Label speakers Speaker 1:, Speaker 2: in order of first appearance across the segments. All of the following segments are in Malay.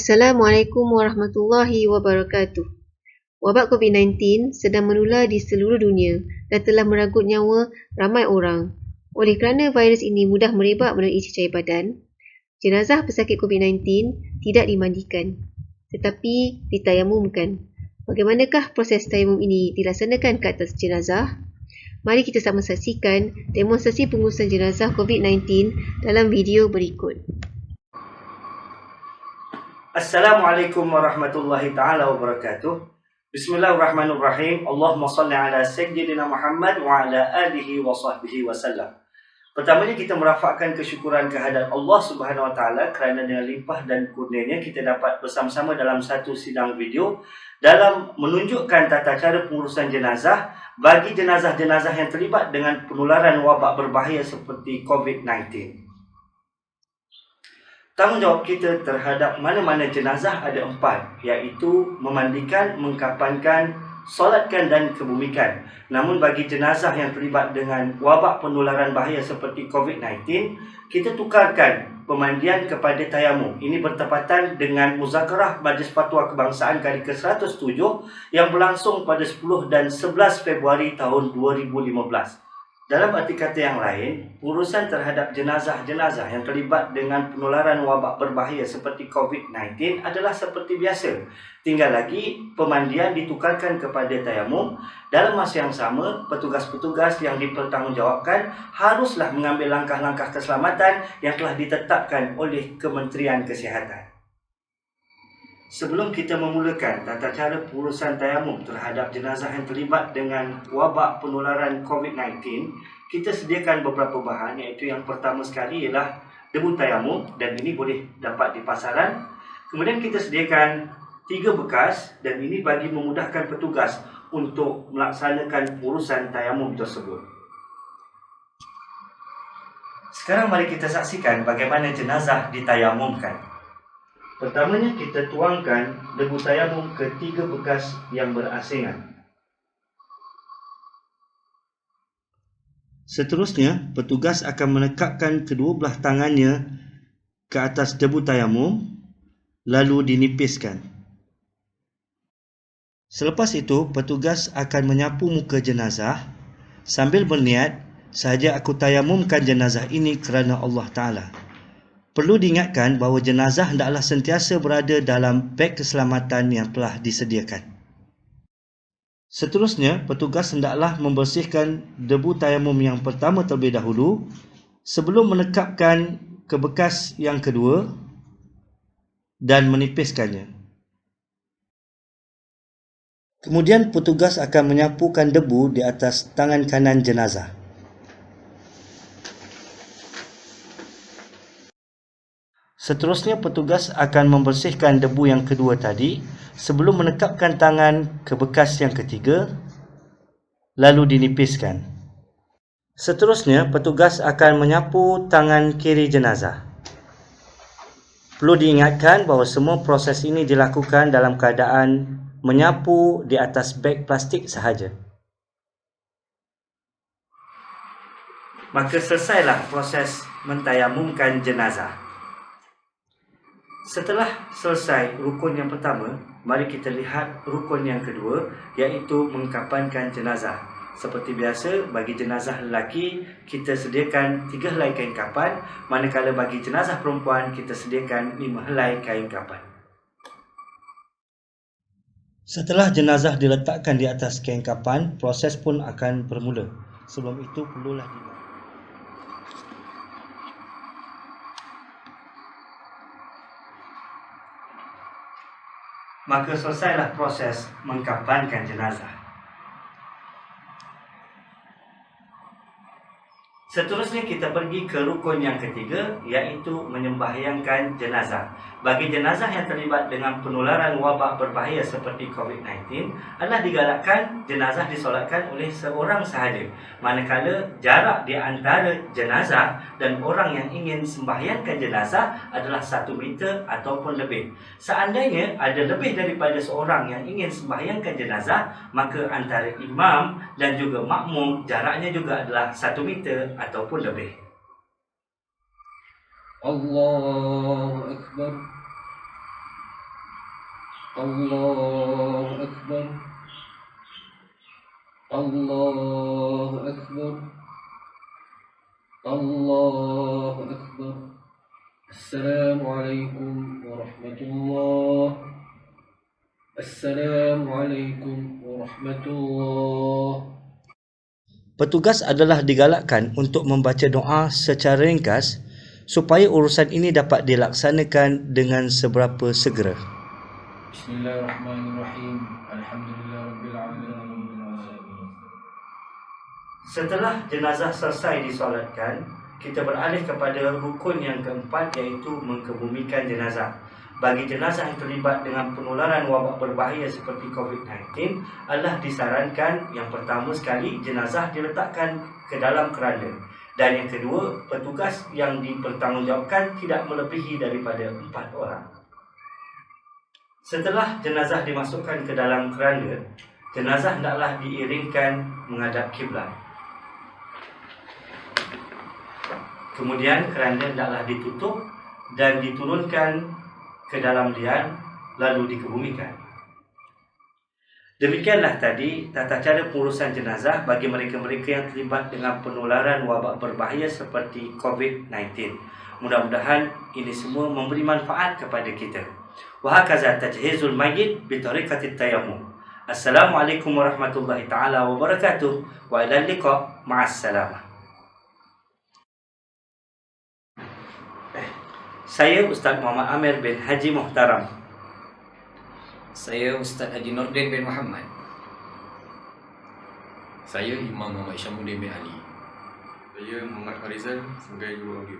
Speaker 1: Assalamualaikum warahmatullahi wabarakatuh. Wabak COVID-19 sedang menular di seluruh dunia dan telah merenggut nyawa ramai orang. Oleh kerana virus ini mudah merebak melalui cecair badan, jenazah pesakit COVID-19 tidak dimandikan, tetapi ditayamumkan. Bagaimanakah proses tayamum ini dilaksanakan ke atas jenazah? Mari kita sama saksikan demonstrasi pengurusan jenazah COVID-19 dalam video berikut.
Speaker 2: Assalamualaikum warahmatullahi ta'ala wabarakatuh. Bismillahirrahmanirrahim. Allahumma salli ala Sayyidina Muhammad wa ala alihi wa sahbihi wa sallam. Pertamanya kita merafakkan kesyukuran kehadirat Allah Subhanahu wa taala kerana dengan limpah dan kurnianya kita dapat bersama-sama dalam satu sidang video dalam menunjukkan tata cara pengurusan jenazah bagi jenazah-jenazah yang terlibat dengan penularan wabak berbahaya seperti COVID-19. Tanggungjawab kita terhadap mana-mana jenazah ada 4, iaitu memandikan, mengkapankan, solatkan dan kebumikan. Namun bagi jenazah yang terlibat dengan wabak penularan bahaya seperti COVID-19, kita tukarkan pemandian kepada tayamum. Ini bertepatan dengan Muzakarah Majlis Fatwa Kebangsaan kali ke-107 yang berlangsung pada 10 dan 11 Februari tahun 2015. Dalam arti kata yang lain, urusan terhadap jenazah-jenazah yang terlibat dengan penularan wabak berbahaya seperti COVID-19 adalah seperti biasa. Tinggal lagi pemandian ditukarkan kepada tayamum. Dalam masa yang sama, petugas-petugas yang dipertanggungjawabkan haruslah mengambil langkah-langkah keselamatan yang telah ditetapkan oleh Kementerian Kesihatan. Sebelum kita memulakan tata cara pengurusan tayamum terhadap jenazah yang terlibat dengan wabak penularan COVID-19, kita sediakan beberapa bahan, iaitu yang pertama sekali ialah debu tayamum, dan ini boleh dapat di pasaran. Kemudian kita sediakan 3 bekas, dan ini bagi memudahkan petugas untuk melaksanakan urusan tayamum tersebut. Sekarang mari kita saksikan bagaimana jenazah ditayamumkan. Pertamanya kita tuangkan debu tayamum ke 3 bekas yang berasingan. Seterusnya, petugas akan menekapkan kedua belah tangannya ke atas debu tayamum, lalu dinipiskan. Selepas itu, petugas akan menyapu muka jenazah sambil berniat, sahaja aku tayamumkan jenazah ini kerana Allah Ta'ala. Perlu diingatkan bahawa jenazah hendaklah sentiasa berada dalam beg keselamatan yang telah disediakan. Seterusnya, petugas hendaklah membersihkan debu tayamum yang pertama terlebih dahulu sebelum menekapkan ke bekas yang kedua dan menipiskannya. Kemudian petugas akan menyapukan debu di atas tangan kanan jenazah. Seterusnya, petugas akan membersihkan debu yang kedua tadi sebelum menekapkan tangan ke bekas yang ketiga, lalu dinipiskan. Seterusnya, petugas akan menyapu tangan kiri jenazah. Perlu diingatkan bahawa semua proses ini dilakukan dalam keadaan menyapu di atas beg plastik sahaja. Maka selesailah proses mentayamumkan jenazah. Setelah selesai rukun yang pertama, mari kita lihat rukun yang kedua, iaitu mengkapankan jenazah. Seperti biasa, bagi jenazah lelaki, kita sediakan 3 helai kain kapan, manakala bagi jenazah perempuan, kita sediakan 5 helai kain kapan. Setelah jenazah diletakkan di atas kain kapan, proses pun akan bermula. Sebelum itu, perlulah maka selesailah proses mengkapankan jenazah. Seterusnya kita pergi ke rukun yang ketiga, iaitu menyembahyangkan jenazah. Bagi jenazah yang terlibat dengan penularan wabak berbahaya seperti COVID-19, adalah digalakkan jenazah disolatkan oleh seorang sahaja, manakala jarak di antara jenazah dan orang yang ingin sembahyangkan jenazah adalah 1 meter ataupun lebih. Seandainya ada lebih daripada seorang yang ingin sembahyangkan jenazah, maka antara imam dan juga makmum jaraknya juga adalah 1 meter ataupun lebih. Allahu Akbar.
Speaker 3: الله أكبر الله أكبر الله أكبر. السلام عليكم ورحمة الله. السلام عليكم ورحمة الله.
Speaker 2: Petugas adalah digalakkan untuk membaca doa secara ringkas supaya urusan ini dapat dilaksanakan dengan seberapa segera.
Speaker 3: Bismillahirrahmanirrahim. Alhamdulillahirabbil alamin.
Speaker 2: Setelah jenazah selesai disolatkan, kita beralih kepada rukun yang keempat, iaitu mengkebumikan jenazah. Bagi jenazah yang terlibat dengan penularan wabak berbahaya seperti COVID-19, adalah disarankan yang pertama sekali jenazah diletakkan ke dalam keranda, dan yang kedua, petugas yang dipertanggungjawabkan tidak melebihi daripada 4 orang. Setelah jenazah dimasukkan ke dalam keranda, jenazah hendaklah diiringkan menghadap kiblat. Kemudian keranda hendaklah ditutup dan diturunkan ke dalam liang, lalu dikebumikan. Demikianlah tadi tata cara pengurusan jenazah bagi mereka-mereka yang terlibat dengan penularan wabak berbahaya seperti COVID-19. Mudah-mudahan ini semua memberi manfaat kepada kita. Wa hakaza tajhizul mayyit bi tariqati tayammum. Assalamualaikum warahmatullahi taala wabarakatuh. Wa ila liqa ma'as salamah. Saya Ustaz Muhammad Amir bin Haji Muhtaram.
Speaker 4: Saya Ustaz Haji Nordin bin Muhammad.
Speaker 5: Saya Imam Muhammad Syamuddin bin Ali. Saya Muhammad Farizal sebagai juru audio.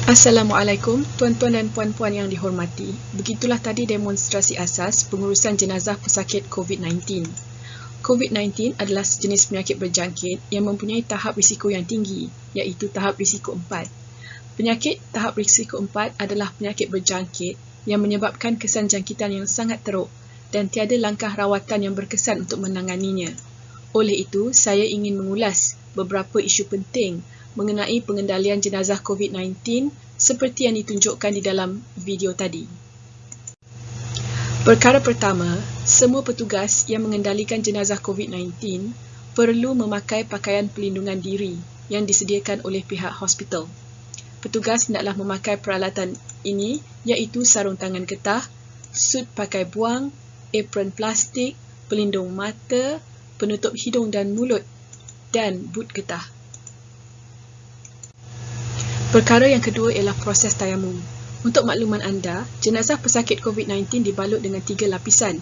Speaker 6: Assalamualaikum tuan-tuan dan puan-puan yang dihormati. Begitulah tadi demonstrasi asas pengurusan jenazah pesakit COVID-19. COVID-19 adalah sejenis penyakit berjangkit yang mempunyai tahap risiko yang tinggi, iaitu tahap risiko 4. Penyakit tahap risiko 4 adalah penyakit berjangkit yang menyebabkan kesan jangkitan yang sangat teruk dan tiada langkah rawatan yang berkesan untuk menanganinya. Oleh itu, saya ingin mengulas beberapa isu penting mengenai pengendalian jenazah COVID-19 seperti yang ditunjukkan di dalam video tadi. Perkara pertama, semua petugas yang mengendalikan jenazah COVID-19 perlu memakai pakaian pelindungan diri yang disediakan oleh pihak hospital. Petugas hendaklah memakai peralatan ini iaitu sarung tangan getah, sut pakai buang, apron plastik, pelindung mata, penutup hidung dan mulut dan boot getah. Perkara yang kedua ialah proses tayamum. Untuk makluman anda, jenazah pesakit COVID-19 dibalut dengan 3 lapisan,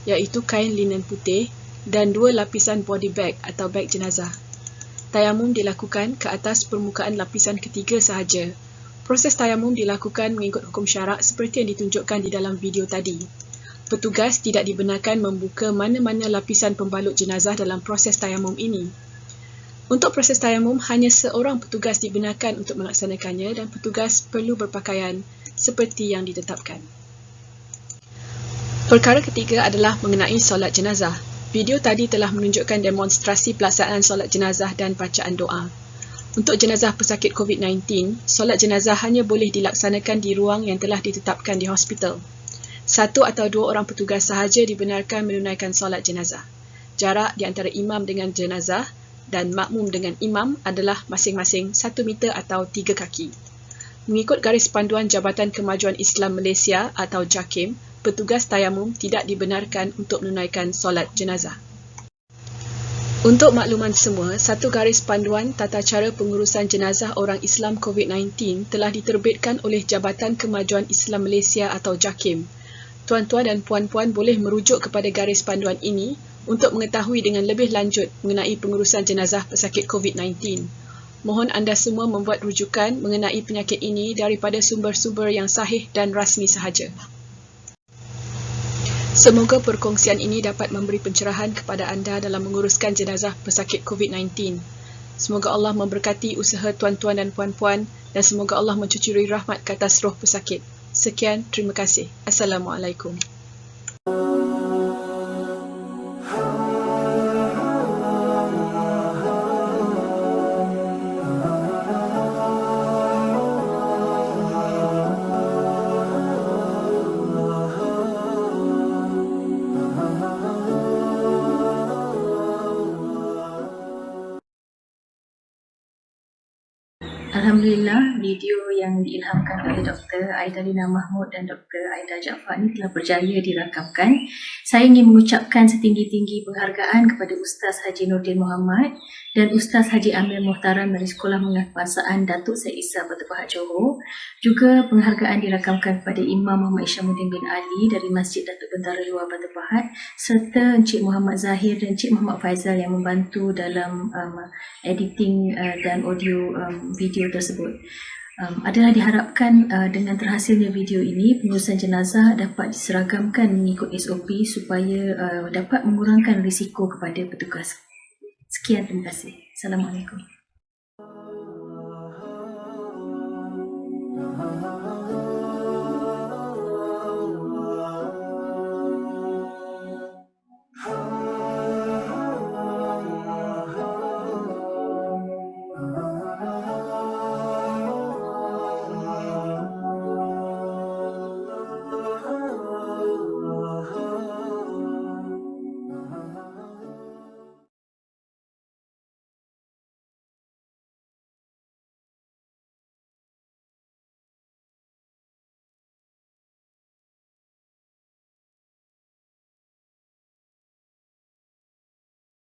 Speaker 6: iaitu kain linen putih dan 2 lapisan body bag atau beg jenazah. Tayamum dilakukan ke atas permukaan lapisan ketiga sahaja. Proses tayamum dilakukan mengikut hukum syarak seperti yang ditunjukkan di dalam video tadi. Petugas tidak dibenarkan membuka mana-mana lapisan pembalut jenazah dalam proses tayamum ini. Untuk proses tayamum, hanya seorang petugas dibenarkan untuk melaksanakannya dan petugas perlu berpakaian seperti yang ditetapkan. Perkara ketiga adalah mengenai solat jenazah. Video tadi telah menunjukkan demonstrasi pelaksanaan solat jenazah dan bacaan doa. Untuk jenazah pesakit COVID-19, solat jenazah hanya boleh dilaksanakan di ruang yang telah ditetapkan di hospital. 1 atau 2 orang petugas sahaja dibenarkan menunaikan solat jenazah. Jarak di antara imam dengan jenazah dan makmum dengan imam adalah masing-masing 1 meter atau 3 kaki. Mengikut garis panduan Jabatan Kemajuan Islam Malaysia atau JAKIM, petugas tayamum tidak dibenarkan untuk menunaikan solat jenazah. Untuk makluman semua, satu garis panduan tata cara pengurusan jenazah orang Islam COVID-19 telah diterbitkan oleh Jabatan Kemajuan Islam Malaysia atau JAKIM. Tuan-tuan dan puan-puan boleh merujuk kepada garis panduan ini untuk mengetahui dengan lebih lanjut mengenai pengurusan jenazah pesakit COVID-19. Mohon anda semua membuat rujukan mengenai penyakit ini daripada sumber-sumber yang sahih dan rasmi sahaja. Semoga perkongsian ini dapat memberi pencerahan kepada anda dalam menguruskan jenazah pesakit COVID-19. Semoga Allah memberkati usaha tuan-tuan dan puan-puan dan semoga Allah mencucuri rahmat ke atas roh pesakit. Sekian, terima kasih. Assalamualaikum.
Speaker 7: Alhamdulillah, video yang diilhamkan oleh Dr. Aidalina Mahmud dan Dr. Aida Jaafar ini telah berjaya dirakamkan. Saya ingin mengucapkan setinggi-tinggi penghargaan kepada Ustaz Haji Nordin Muhammad dan Ustaz Haji Amir Muhtaram dari Sekolah Menengah Kebangsaan Datuk Syed Isa Batu Pahat Johor. Juga penghargaan dirakamkan kepada Imam Muhammad Isyamuddin bin Ali dari Masjid Datuk Bentara Luar Batu Pahat serta Encik Muhammad Zahir dan Encik Muhammad Faizal yang membantu dalam editing dan audio video tersebut. Adalah diharapkan dengan terhasilnya video ini, pengurusan jenazah dapat diseragamkan mengikut SOP supaya dapat mengurangkan risiko kepada petugas. Sekian, terima kasih. Assalamualaikum.